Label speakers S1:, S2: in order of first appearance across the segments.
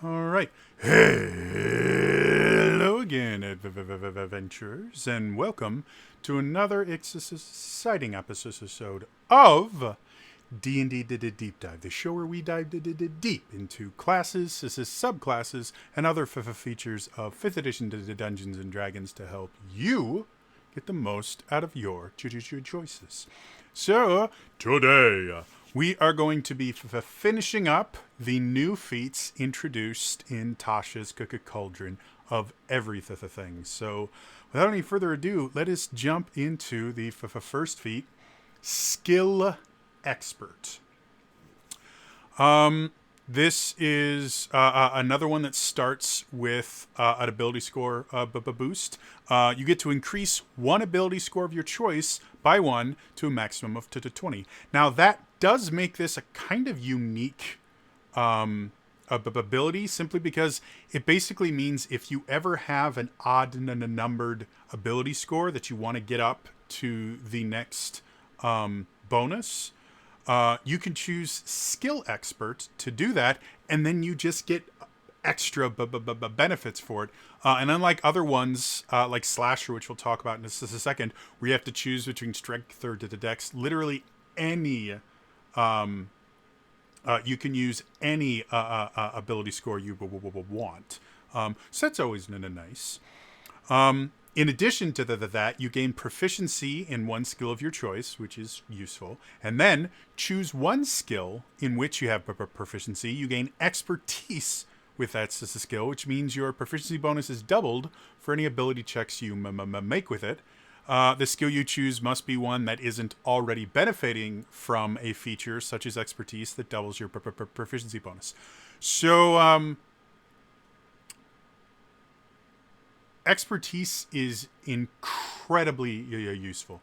S1: All right. Hello again, adventurers, and welcome to another exciting episode of D&D Deep Dive, the show where we dive deep into classes, subclasses, and other features of 5th edition Dungeons and Dragons to help you get the most out of your choices. So, today we are going to be finishing up the new feats introduced in Tasha's Cauldron of everything. So, without any further ado, let us jump into the first feat, Skill Expert. This is another one that starts with an ability score boost. You get to increase one ability score of your choice by one to a maximum of 20. Now, that does make this a kind of unique ability, simply because it basically means if you ever have an odd numbered ability score that you want to get up to the next bonus, you can choose Skill Expert to do that, and then you just get extra benefits for it. And unlike other ones, like Slasher, which we'll talk about in just a second, where you have to choose between Strength or Dex, literally any, you can use any ability score you want. So that's always nice. In addition to that, you gain proficiency in one skill of your choice, which is useful. And then choose one skill in which you have proficiency. You gain expertise with that skill, which means your proficiency bonus is doubled for any ability checks you make with it. The skill you choose must be one that isn't already benefiting from a feature such as expertise that doubles your proficiency bonus. So, expertise is incredibly useful.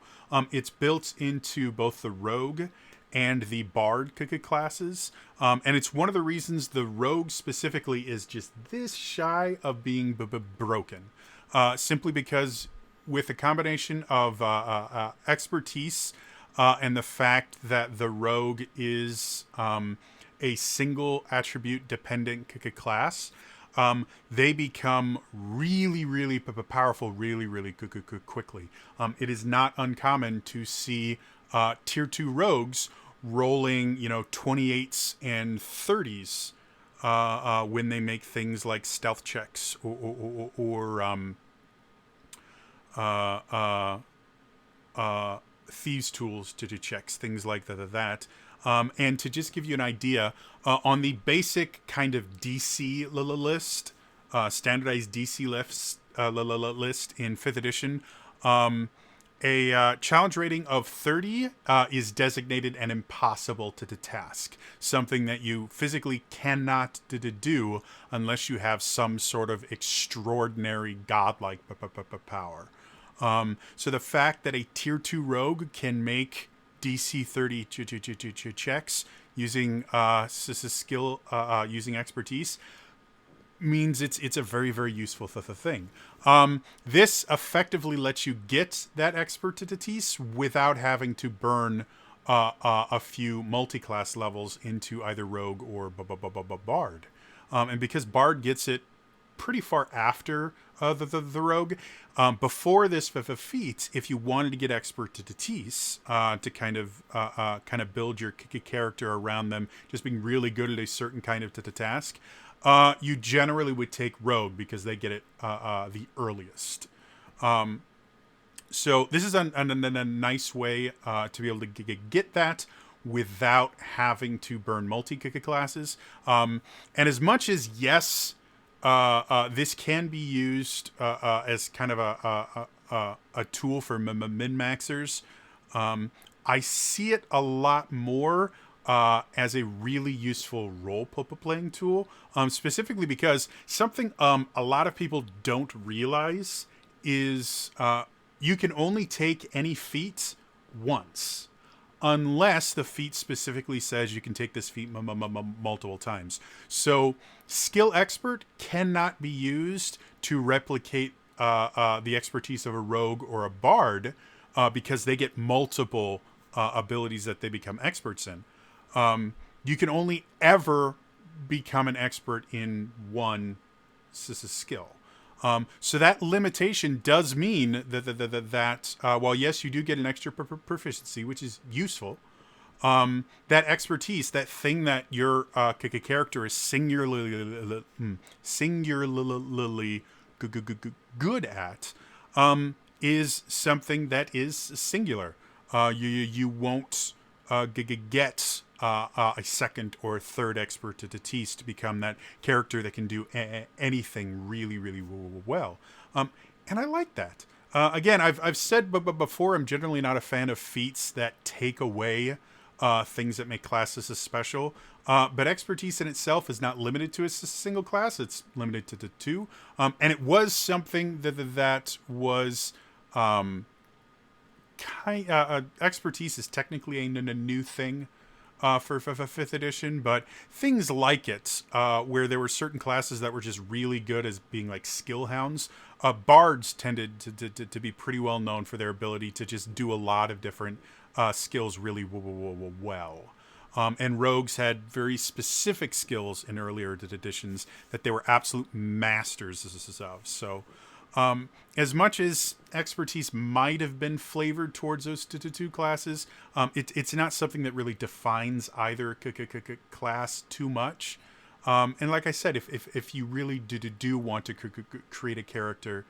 S1: It's built into both the rogue and the bard classes, and it's one of the reasons the rogue specifically is just this shy of being broken, simply because with a combination of expertise and the fact that the rogue is a single attribute dependent class, they become really powerful really quickly. It is not uncommon to see tier 2 rogues rolling 28s and 30s when they make things like stealth checks or thieves tools to do checks, things like that. And to just give you an idea, on the basic kind of DC list, standardized DC list in 5th edition, a challenge rating of 30 is designated an impossible to task, something that you physically cannot do unless you have some sort of extraordinary godlike power. So the fact that a tier 2 rogue can make DC 30 checks using skill, using expertise, means it's a very useful thing. This effectively lets you get that expertise without having to burn a few multi-class levels into either rogue or bard. And because bard gets it pretty far after the rogue, before this feat, if you wanted to get expertise to kind of build your character around them just being really good at a certain kind of task, you generally would take rogue because they get it the earliest. So this is a nice way to be able to get that without having to burn multi-classes. And as much as, yes, this can be used as kind of a tool for min-maxers, I see it a lot more as a really useful role-playing tool, specifically because something a lot of people don't realize is you can only take any feat once, unless the feat specifically says you can take this feat multiple times. So Skill Expert cannot be used to replicate the expertise of a rogue or a bard because they get multiple abilities that they become experts in. You can only ever become an expert in one skill. So that limitation does mean that while yes, you do get an extra proficiency, which is useful, that expertise, that thing that your character is singularly good at, is something that is singular. You won't get a second or third expertise to become that character that can do anything really, really well. And I like that. Again, I've said before, I'm generally not a fan of feats that take away things that make classes special. But expertise in itself is not limited to a single class. It's limited to the two. And it was something that was expertise is technically a new thing for 5th edition, but things like it, where there were certain classes that were just really good as being like skill hounds. Bards tended to be pretty well known for their ability to just do a lot of different skills really well. And rogues had very specific skills in earlier editions that they were absolute masters of. So as much as expertise might have been flavored towards those two classes, it's not something that really defines either class too much. And like I said, if you really do want to create a character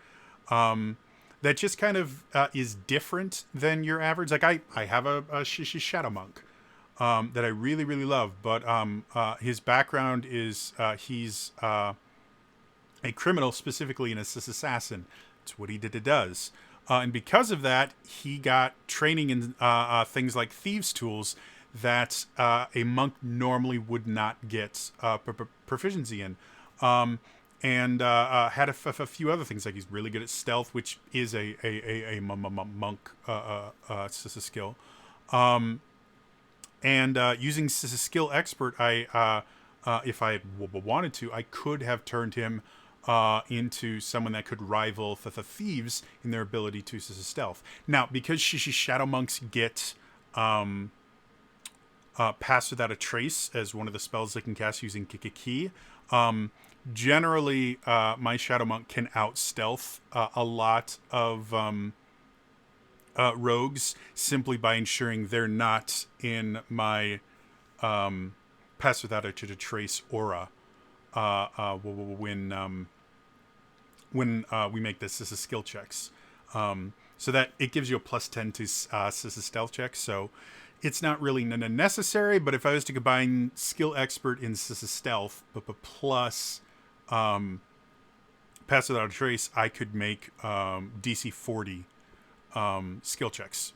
S1: that just kind of is different than your average, like I have a Shadow Monk that I really, really love, but his background is he's a criminal, specifically an assassin. It's what he does. And because of that, he got training in things like thieves' tools that a monk normally would not get proficiency in. And had a few other things, like he's really good at stealth, which is a monk skill. And using skill expert, if I wanted to, I could have turned him into someone that could rival the thieves in their ability to stealth. Now, because Shadow Monks get Pass Without a Trace as one of the spells they can cast using Key, generally my Shadow Monk can out-stealth a lot of rogues simply by ensuring they're not in my Pass Without a Trace aura when we make this as skill checks, so that it gives you a +10 to stealth checks. So it's not really necessary, but if I was to combine skill expert in stealth, but plus Pass Without a Trace, I could make DC 40 skill checks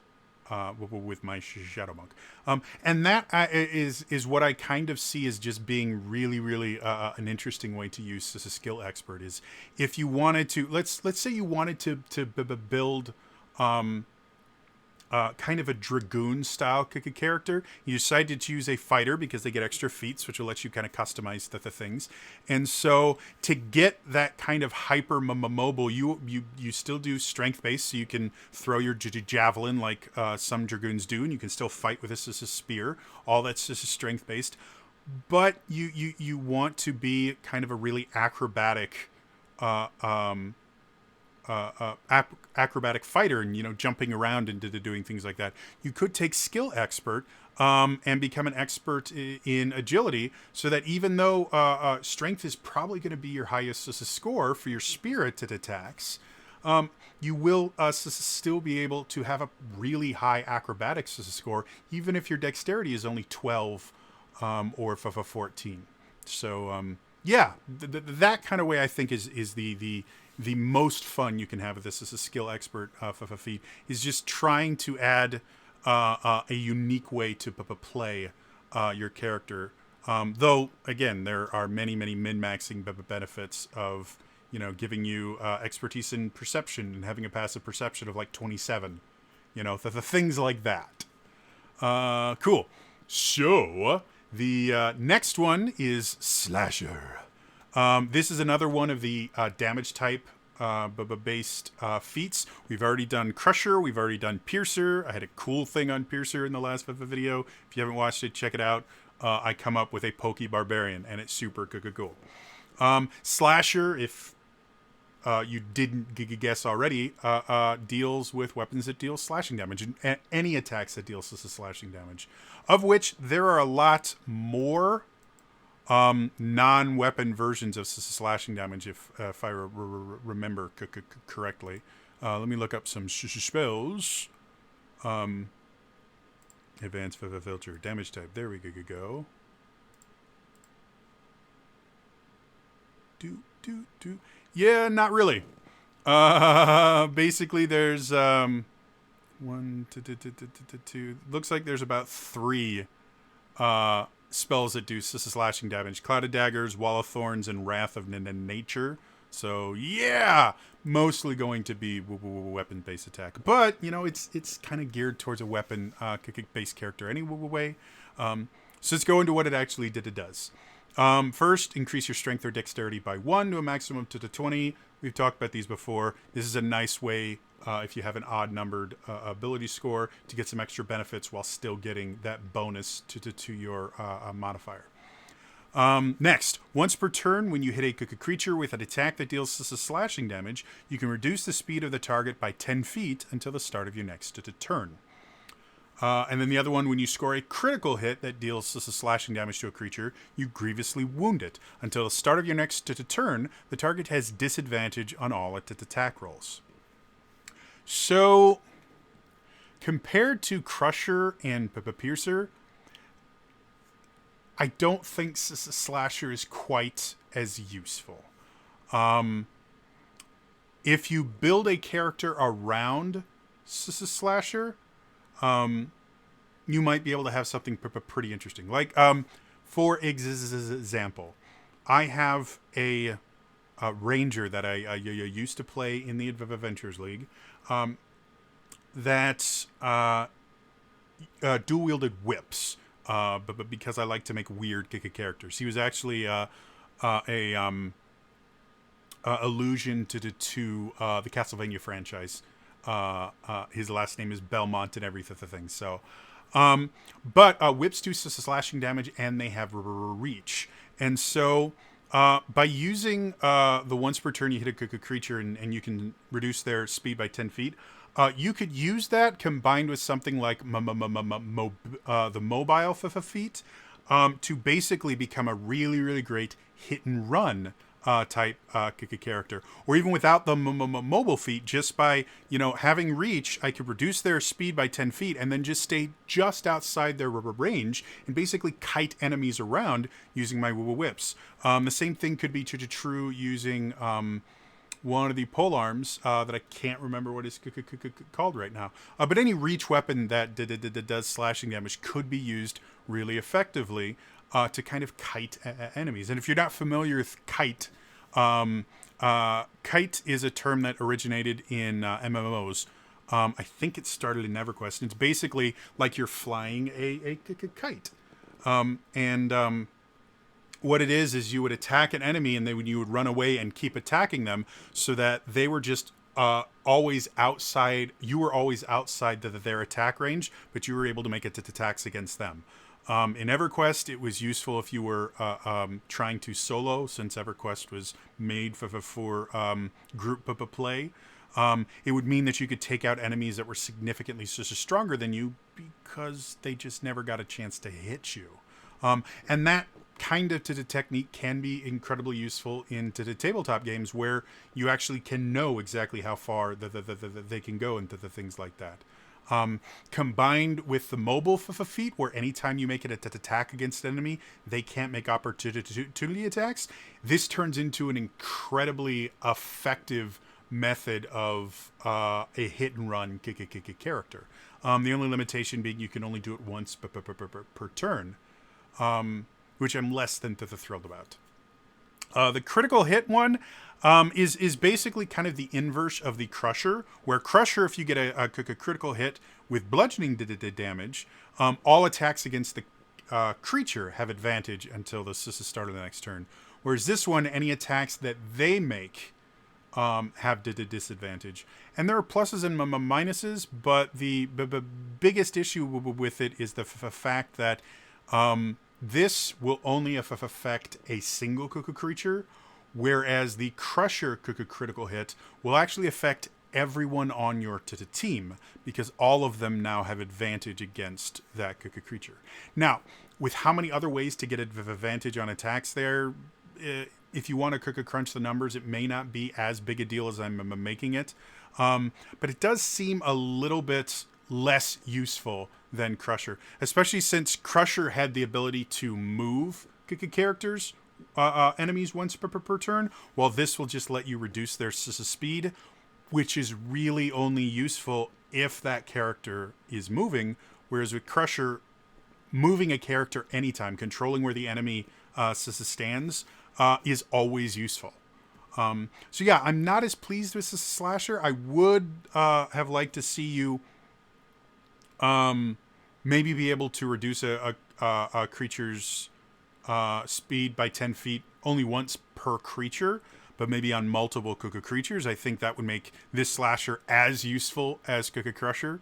S1: with my Shadow Monk, and that is what I kind of see as just being really, really an interesting way to use as a skill expert. Is if you wanted to, let's say you wanted to build kind of a dragoon style character. You decide to choose a fighter because they get extra feats, which will let you kind of customize the things. And so to get that kind of hyper mobile, you still do strength based, so you can throw your javelin like some dragoons do, and you can still fight with this as a spear. All that's just strength based. But you want to be kind of a really acrobatic acrobatic fighter, and jumping around and doing things like that. You could take skill expert and become an expert in agility, so that even though strength is probably going to be your highest score for your spirited attacks, you will still be able to have a really high acrobatics score, even if your dexterity is only 12 or 14. So yeah, that kind of way I think is the most fun you can have with this as a skill expert feat, is just trying to add a unique way to play your character. Though, again, there are many min-maxing benefits of giving you expertise in perception and having a passive perception of like 27. The things like that. Cool. So the next one is Slasher. This is another one of the damage type based feats. We've already done Crusher. We've already done Piercer. I had a cool thing on Piercer in the last video. If you haven't watched it, check it out. I come up with a pokey barbarian, and it's super cool. Slasher, if you didn't guess already, deals with weapons that deal slashing damage, and any attacks that deal slashing damage, of which there are a lot more non-weapon versions of slashing damage, if I remember correctly. Let me look up some spells. Advanced filter, damage type. There we go. Do. Yeah, not really. Basically, there's one, two. Looks like there's about 3 spells that do slashing damage: Clouded Daggers, Wall of Thorns, and Wrath of Nature. So yeah, mostly going to be weapon-based attack, but you know it's kind of geared towards a weapon-based character anyway. So let's go into what it actually does. First, increase your strength or dexterity by 1 to a maximum to 20. We've talked about these before. This is a nice way, if you have an odd-numbered ability score, to get some extra benefits while still getting that bonus to your modifier. Next, once per turn, when you hit a creature with an attack that deals slashing damage, you can reduce the speed of the target by 10 feet until the start of your next turn. And then the other one, when you score a critical hit that deals slashing damage to a creature, you grievously wound it. Until the start of your next turn, the target has disadvantage on all its attack rolls. So, compared to Crusher and Piercer, I don't think Slasher is quite as useful. If you build a character around Slasher, you might be able to have something pretty interesting. Like, for example, I have a ranger that I used to play in the Adventures League that dual-wielded whips. But because I like to make weird characters. He was actually a allusion to the Castlevania franchise. His last name is Belmont and everything. So, but whips do slashing damage and they have reach. And so, by using the once per turn you hit a creature and you can reduce their speed by 10 feet, you could use that combined with something like the mobile feat to basically become a really great hit and run type character. Or even without the mobile feat, just by having reach, I could reduce their speed by 10 feet and then just stay just outside their range and basically kite enemies around using my whips. The same thing could be true using one of the polearms that I can't remember what it's called right now. But any reach weapon that does slashing damage could be used really effectively to kind of kite enemies. And if you're not familiar with kite, kite is a term that originated in MMOs. I think it started in EverQuest. And it's basically like you're flying a kite. What it is you would attack an enemy and then you would run away and keep attacking them so that they were just always outside. You were always outside their attack range, but you were able to make attacks against them. In EverQuest, it was useful if you were trying to solo, since EverQuest was made for group play. It would mean that you could take out enemies that were significantly stronger than you because they just never got a chance to hit you. And that kind of technique can be incredibly useful in tabletop games where you actually can know exactly how far they can go into things like that. Combined with the mobile feat, where anytime you make it an attack against an enemy, they can't make opportunity attacks. This turns into an incredibly effective method of a hit and run character. The only limitation being you can only do it once per turn. Which I'm less than thrilled about. The critical hit one is basically kind of the inverse of the Crusher, where Crusher, if you get a critical hit with bludgeoning damage, all attacks against the creature have advantage until the start of the next turn. Whereas this one, any attacks that they make have disadvantage. And there are pluses and minuses, but the biggest issue with it is the fact that this will only affect a single Cuckoo creature, whereas the Crusher Cuckoo critical hit will actually affect everyone on your team, because all of them now have advantage against that Cuckoo creature. Now, with how many other ways to get advantage on attacks there, if you want to Cuckoo crunch the numbers, it may not be as big a deal as I'm making it. But it does seem a little bit less useful than Crusher, especially since Crusher had the ability to move characters, enemies once per turn, while this will just let you reduce their speed, which is really only useful if that character is moving, whereas with Crusher, moving a character anytime, controlling where the enemy stands, is always useful. So yeah, I'm not as pleased with this slasher. I would have liked to see you maybe be able to reduce a creature's speed by 10 feet only once per creature, but maybe on multiple Cuckoo creatures. I think that would make this slasher as useful as Cuckoo Crusher.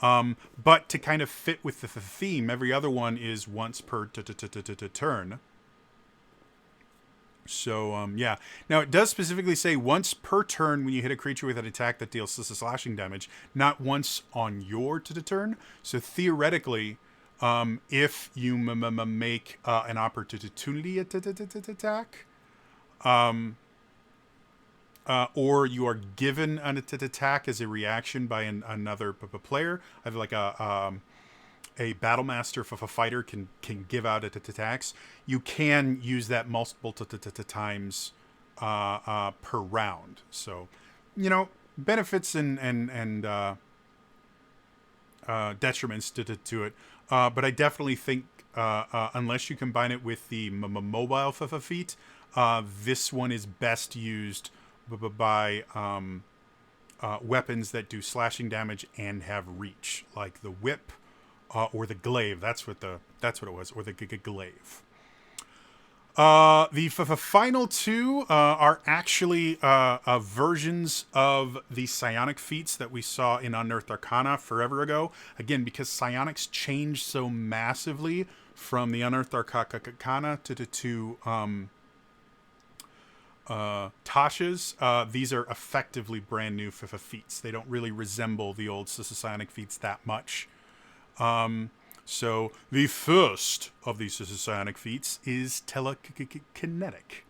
S1: But to kind of fit with the theme, every other one is once per turn. So, yeah. Now, it does specifically say once per turn when you hit a creature with an attack that deals slashing damage, not once on your turn. So, theoretically, if you make an opportunity attack, or you are given an attack as a reaction by another player, I have like a battle master, if a fighter can give out attacks, you can use that multiple times per round. So, benefits and detriments to it. But I definitely think unless you combine it with the mobile feat, this one is best used by weapons that do slashing damage and have reach, like the whip. Or the glaive, that's what it was, or the glaive. The final two are actually versions of the psionic feats that we saw in Unearthed Arcana forever ago. Again, because psionics changed so massively from the Unearthed Arcana to Tasha's, these are effectively brand new feats. They don't really resemble the old psionic feats that much. So the first of these psionic feats is Telekinetic.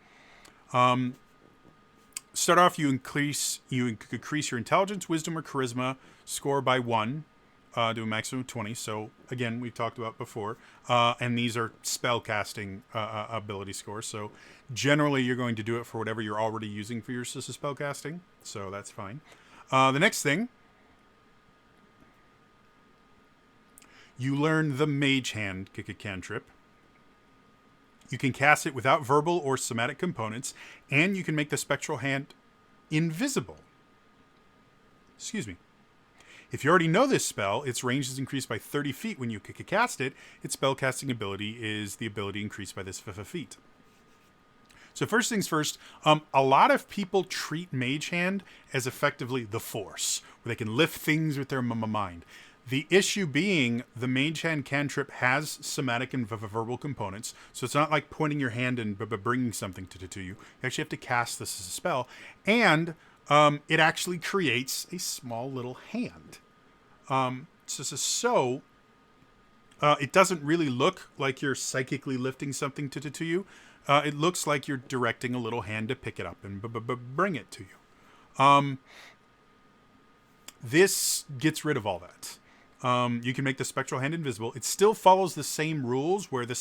S1: Start off, you increase your intelligence, wisdom, or charisma score by 1, to a maximum of 20. So again, we've talked about before, and these are spell casting ability scores. So generally, you're going to do it for whatever you're already using for your spell casting. So that's fine. The next thing. You learn the Mage Hand cantrip. You can cast it without verbal or somatic components, and you can make the Spectral Hand invisible. Excuse me. If you already know this spell, its range is increased by 30 feet when you cast it. Its spellcasting ability is the ability increased by this feat. So first things first, a lot of people treat Mage Hand as effectively the Force, where they can lift things with their mind. The issue being the Mage Hand cantrip has somatic and verbal components, so it's not like pointing your hand and bringing something to you. You actually have to cast this as a spell, and it actually creates a small little hand. So it doesn't really look like you're psychically lifting something to you. It looks like you're directing a little hand to pick it up and bring it to you. This gets rid of all that. You can make the Spectral Hand invisible. It still follows the same rules where the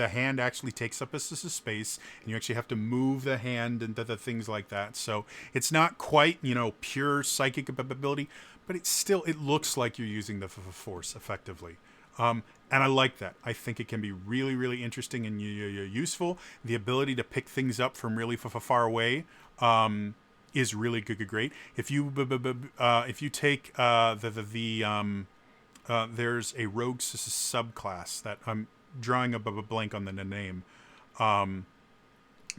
S1: hand actually takes up a space, and you actually have to move the hand and the things like that. So it's not quite, pure psychic ability, but it looks like you're using the Force effectively. And I like that. I think it can be really, really interesting and useful. The ability to pick things up from really far away is really great. If you take there's a rogue subclass that I'm drawing a blank on the name,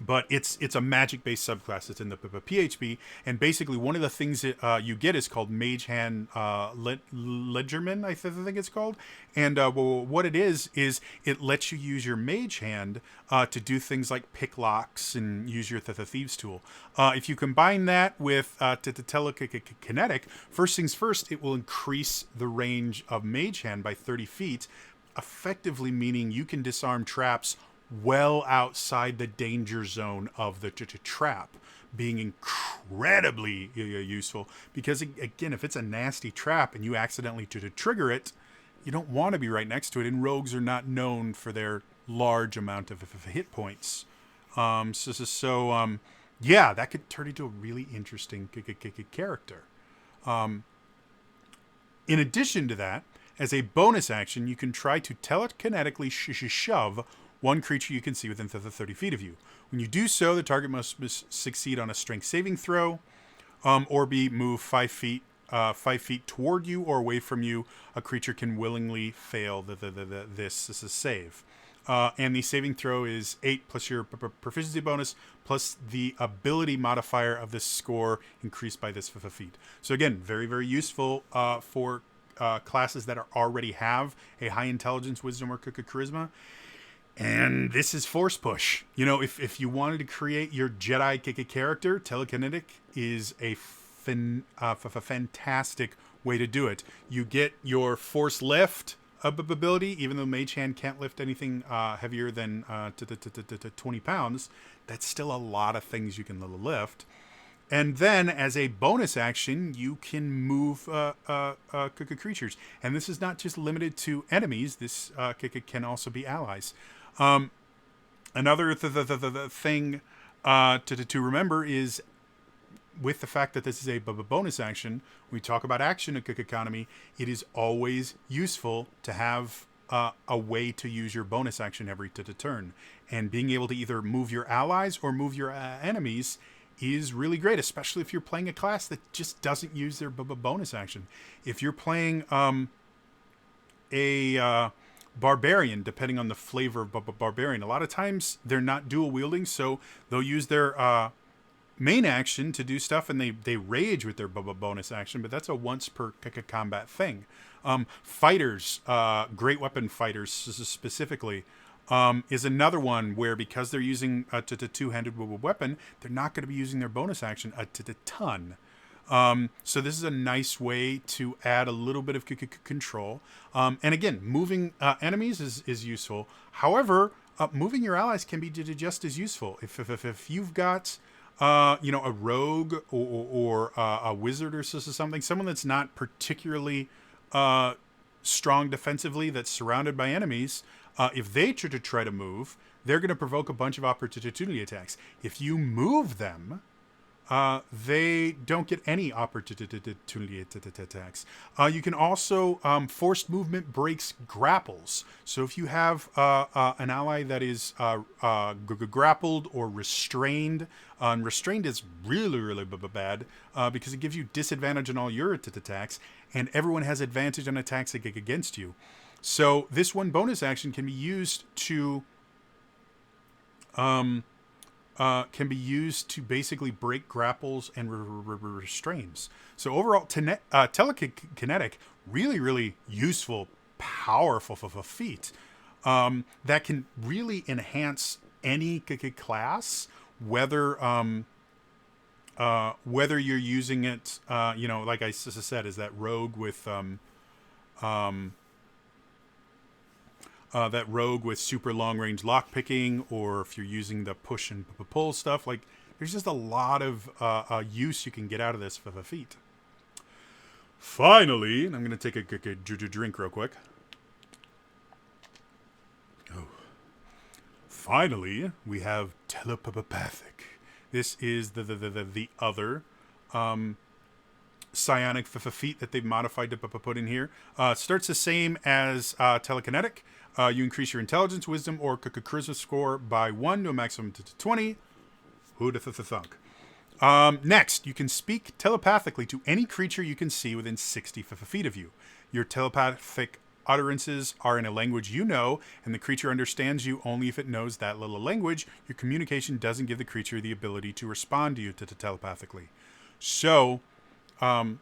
S1: but it's a magic based subclass. It's in the PHP, and basically one of the things that you get is called Mage Hand Ledgerman, I think it's called. And well, what it is it lets you use your Mage Hand to do things like pick locks and use your Thieves tool. If you combine that with Telekinetic, first things first, it will increase the range of Mage Hand by 30 feet, effectively meaning you can disarm traps well outside the danger zone of the trap, being incredibly useful. Because again, if it's a nasty trap and you accidentally trigger it, you don't want to be right next to it. And rogues are not known for their large amount of hit points. Yeah, that could turn into a really interesting character. In addition to that, as a bonus action, you can try to telekinetically shove one creature you can see within 30 feet of you. When you do so, the target must succeed on a strength saving throw, or be moved 5 feet toward you or away from you. A creature can willingly fail this save. And the saving throw is 8 plus your proficiency bonus plus the ability modifier of this score increased by this feat. So again, very, very useful for classes that already have a high intelligence, wisdom, or charisma. And this is force push. You know, if you wanted to create your Jedi character, Telekinetic is a fantastic way to do it. You get your force lift ability, even though Mage Hand can't lift anything heavier than 20 pounds. That's still a lot of things you can lift. And then, as a bonus action, you can move creatures. And this is not just limited to enemies. This can also be allies. Another thing to remember is, with the fact that this is a bonus action, when we talk about action economy, it is always useful to have a way to use your bonus action every turn. And being able to either move your allies or move your enemies is really great, especially if you're playing a class that just doesn't use their bonus action. If you're playing a Barbarian, depending on the flavor of Barbarian, a lot of times they're not dual wielding, so they'll use their main action to do stuff, and they rage with their bonus action, but that's a once per combat thing. Fighters, great weapon fighters specifically, is another one where, because they're using a two-handed weapon, they're not going to be using their bonus action a ton. So this is a nice way to add a little bit of control. And again, moving enemies is useful. However, moving your allies can be just as useful. If you've got a rogue or a wizard or something, someone that's not particularly strong defensively, that's surrounded by enemies, if they try to move, they're going to provoke a bunch of opportunity attacks. If you move them, they don't get any opportunity attacks. You can also, forced movement breaks grapples. So if you have an ally that is grappled or restrained, restrained is really bad because it gives you disadvantage on all your attacks, and everyone has advantage on attacks that get against you. So this one bonus action can be used to basically break grapples and restraints. So overall, Telekinetic, really useful, powerful feat that can really enhance any class, whether you're using it, like I said, is that rogue with super long range lockpicking, or if you're using the push and pull stuff, like there's just a lot of use you can get out of this for the feat. Finally, and I'm going to take a drink real quick. Oh. Finally, we have telepathic. This is the other psionic feat that they've modified to put in here. Starts the same as Telekinetic. You increase your intelligence, wisdom, or charisma score by 1 to a maximum to 20. Who'd have thunk? Next, you can speak telepathically to any creature you can see within 60 feet of you. Your telepathic utterances are in a language you know, and the creature understands you only if it knows that little language. Your communication doesn't give the creature the ability to respond to you telepathically. So, a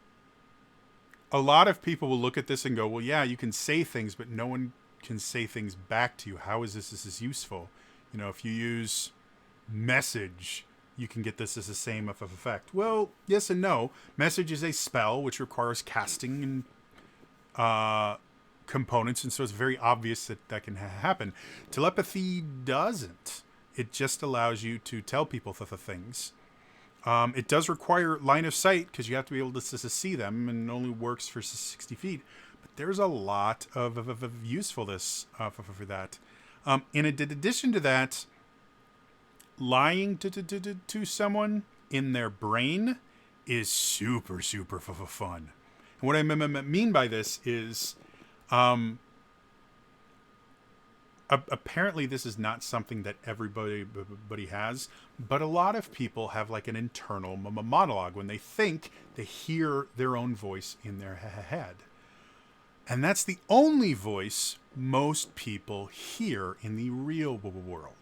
S1: lot of people will look at this and go, well, yeah, you can say things, but no one can say things back to you. How is this is useful? You know, if you use message, you can get this as the same effect. Well, yes and no. Message is a spell which requires casting and components, and so it's very obvious that can happen. Telepathy doesn't. It just allows you to tell people things. It does require line of sight because you have to be able to see them, and it only works for 60 feet. But there's a lot of usefulness for that. In addition to that, lying to someone in their brain is super fun. And what I mean by this is, apparently this is not something that everybody has, but a lot of people have like an internal monologue when they think they hear their own voice in their head. And that's the only voice most people hear in the real world.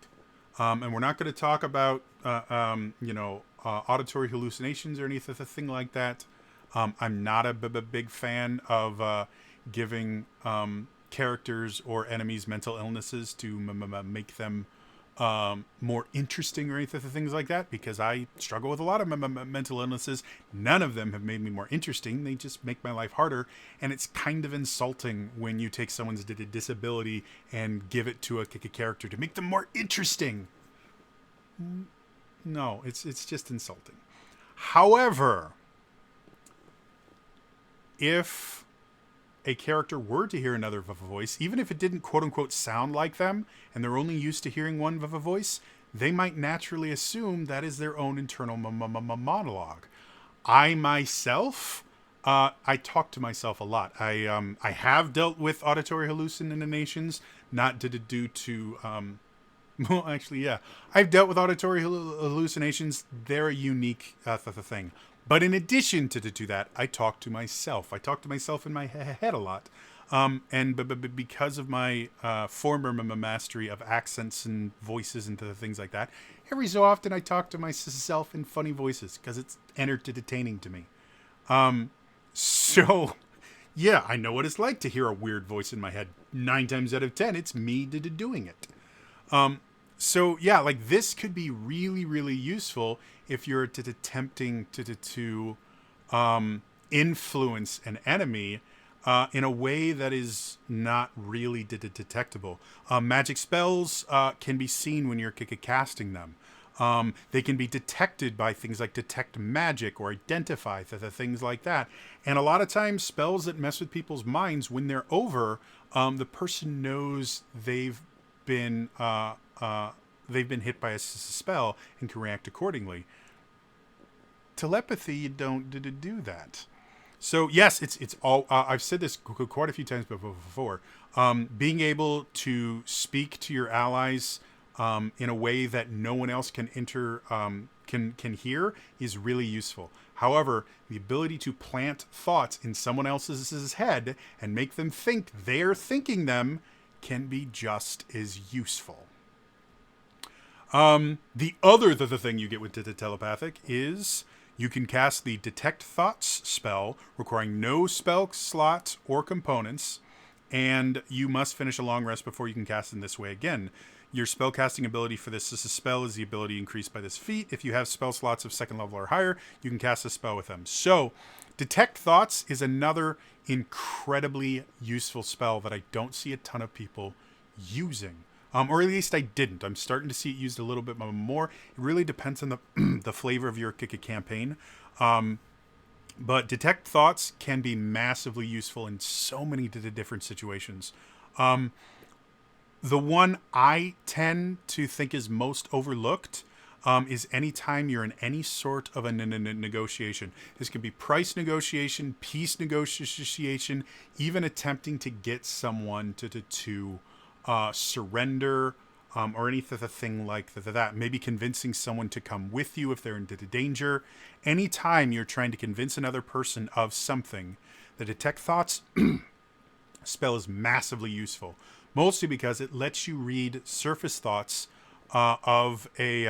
S1: And we're not going to talk about, auditory hallucinations or anything like that. I'm not a big fan of giving characters or enemies mental illnesses to make them more interesting or anything things like that, because I struggle with a lot of mental illnesses. None of them have made me more interesting. They just make my life harder, and it's kind of insulting when you take someone's disability and give it to a character to make them more interesting. No, it's just insulting. However, if a character were to hear another voice, even if it didn't quote unquote sound like them, and they're only used to hearing one voice, they might naturally assume that is their own internal monologue. I myself, I talk to myself a lot. I have dealt with auditory hallucinations, not due to, well, actually, yeah, I've dealt with auditory hallucinations. They're a unique thing. But in addition to that, I talk to myself. I talk to myself in my head a lot. And because of my former mastery of accents and voices and things like that, every so often I talk to myself in funny voices because it's entertaining to me. So, yeah, I know what it's like to hear a weird voice in my head. 9 times out of 10, it's me doing it. So, yeah, like this could be really, really useful if you're attempting to influence an enemy in a way that is not really detectable. Magic spells can be seen when you're casting them. They can be detected by things like detect magic or identify things like that. And a lot of times spells that mess with people's minds, when they're over, the person knows they've been hit by a spell and can react accordingly. Telepathy, you don't do that. So yes, it's all. I've said this quite a few times before. Being able to speak to your allies in a way that no one else can can hear is really useful. However, the ability to plant thoughts in someone else's head and make them think they're thinking them can be just as useful. The other thing you get with the telepathic is you can cast the Detect Thoughts spell, requiring no spell slots or components, and you must finish a long rest before you can cast in this way again. Your spellcasting ability for this spell is the ability increased by this feat. If you have spell slots of 2nd level or higher, you can cast a spell with them. So, Detect Thoughts is another incredibly useful spell that I don't see a ton of people using. Or at least I didn't. I'm starting to see it used a little bit more. It really depends on the the flavor of your campaign. But Detect Thoughts can be massively useful in so many different situations. The one I tend to think is most overlooked is anytime you're in any sort of a negotiation. This can be price negotiation, peace negotiation, even attempting to get someone to surrender, or anything like that. Maybe convincing someone to come with you if they're in danger. Anytime you're trying to convince another person of something, the Detect Thoughts spell is massively useful, mostly because it lets you read surface thoughts of a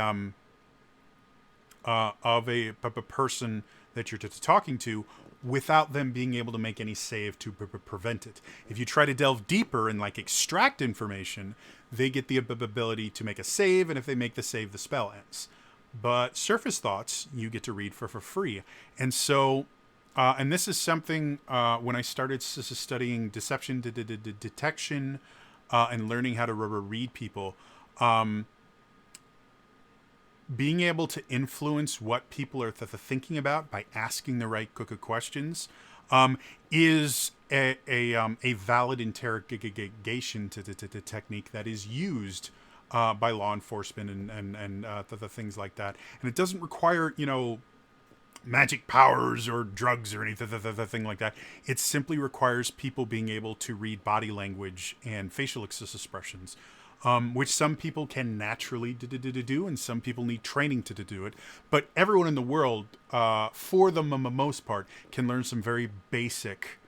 S1: person that you're talking to without them being able to make any save to prevent it. If you try to delve deeper and like extract information, they get the ability to make a save, and if they make the save, the spell ends. But surface thoughts you get to read for free. And so and this is something when I started studying deception detection and learning how to read people, being able to influence what people are thinking about by asking the right questions is a valid interrogation technique that is used by law enforcement and the things like that. And it doesn't require, magic powers or drugs or anything like that. It simply requires people being able to read body language and facial expressions, which some people can naturally do, and some people need training to do it. But everyone in the world, for the most part, can learn some very basic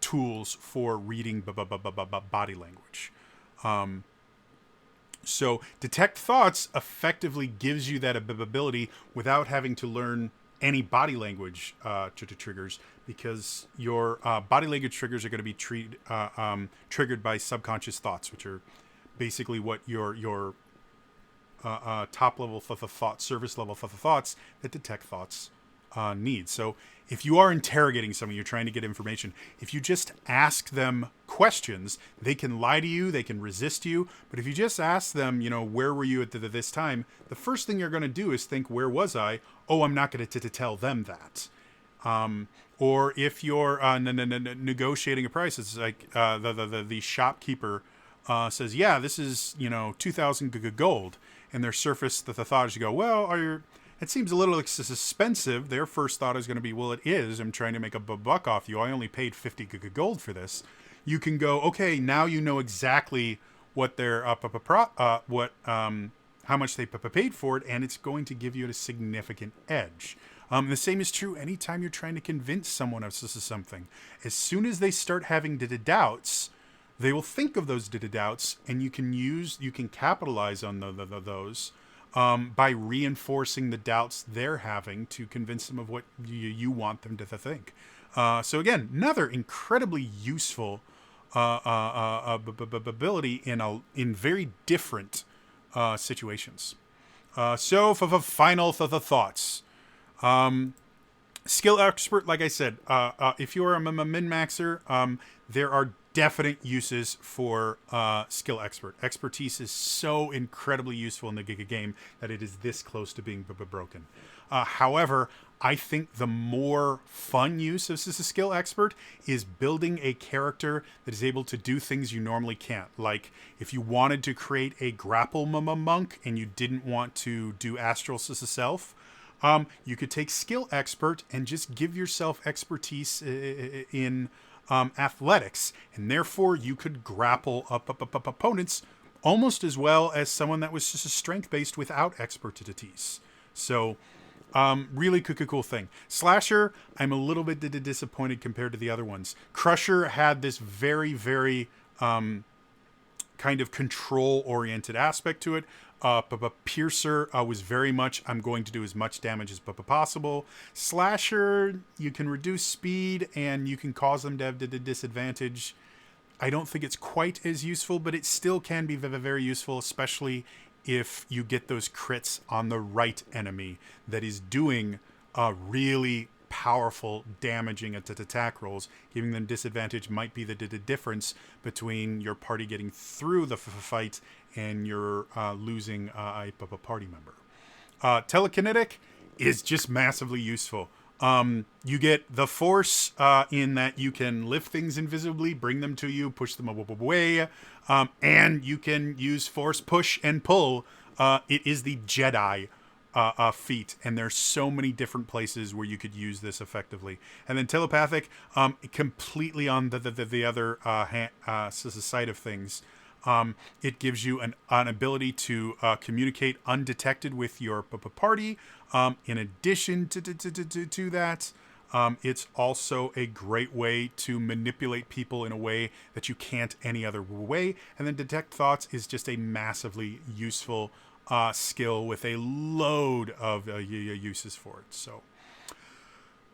S1: tools for reading body language. So detect thoughts effectively gives you that ability without having to learn any body language triggers, because your body language triggers are going to be triggered by subconscious thoughts, which are basically what your top level thought, service level thoughts that detect thoughts need. So if you are interrogating someone, you're trying to get information, if you just ask them questions, they can lie to you, they can resist you. But if you just ask them, where were you at this time, the first thing you're going to do is think, where was I? Oh, I'm not going to tell them that. Or if you're negotiating a price, it's like the shopkeeper says, yeah, this is 2,000 gold, and their surface the thought is, you go, well, it seems a little expensive. Their first thought is going to be, well, it is. I'm trying to make a buck off you. I only paid 50 gold for this. You can go, okay, now you know exactly what their how much they paid for it, and it's going to give you a significant edge. The same is true anytime you're trying to convince someone of something. As soon as they start having doubts, they will think of those doubts, and you can capitalize on those. By reinforcing the doubts they're having to convince them of what you want them to think. So again, another incredibly useful ability in very different situations. So for the final thoughts. Skill expert, like I said, if you're a min-maxer, there are definite uses for skill expert. Expertise is so incredibly useful in the game that it is this close to being broken. However, I think the more fun use of a skill expert is building a character that is able to do things you normally can't. Like if you wanted to create a grapple monk and you didn't want to do astral self, you could take skill expert and just give yourself expertise in athletics, and therefore you could grapple up opponents almost as well as someone that was just a strength based without expertise. So really cool thing. Slasher, I'm a little bit disappointed compared to the other ones. Crusher had this very kind of control oriented aspect to it. Piercer was very much, I'm going to do as much damage as possible. Slasher, you can reduce speed and you can cause them to have the disadvantage. I don't think it's quite as useful, but it still can be very useful, especially if you get those crits on the right enemy that is doing really powerful damaging attack rolls. Giving them disadvantage might be the difference between your party getting through the fight and you're losing a party member. Telekinetic is just massively useful. You get the force in that you can lift things invisibly, bring them to you, push them away, and you can use force push and pull. It is the Jedi feat, and there's so many different places where you could use this effectively. And then telepathic, completely on the other side of things. It gives you an ability to communicate undetected with your party. In addition to that, It's also a great way to manipulate people in a way that you can't any other way. And then detect thoughts is just a massively useful skill with a load of uses for it. So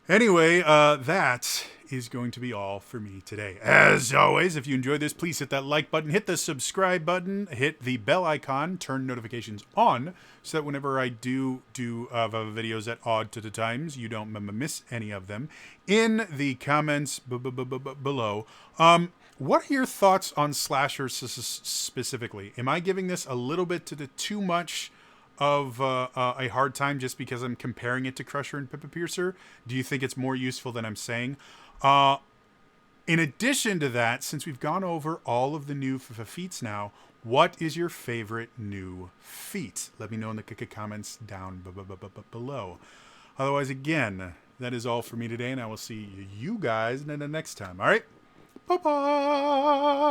S1: anyway, that is going to be all for me today. As always, if you enjoyed this, please hit that like button, hit the subscribe button, hit the bell icon, turn notifications on, so that whenever I do videos at odd to the times, you don't miss any of them. In the comments below, what are your thoughts on slashers specifically? Am I giving this a little bit to the too much of a hard time just because I'm comparing it to Crusher and Pippa Piercer? Do you think it's more useful than I'm saying? In addition to that, since we've gone over all of the new feats now, what is your favorite new feat? Let me know in the comments down below. Otherwise, again, that is all for me today, and I will see you guys next time. All right? Bye-bye!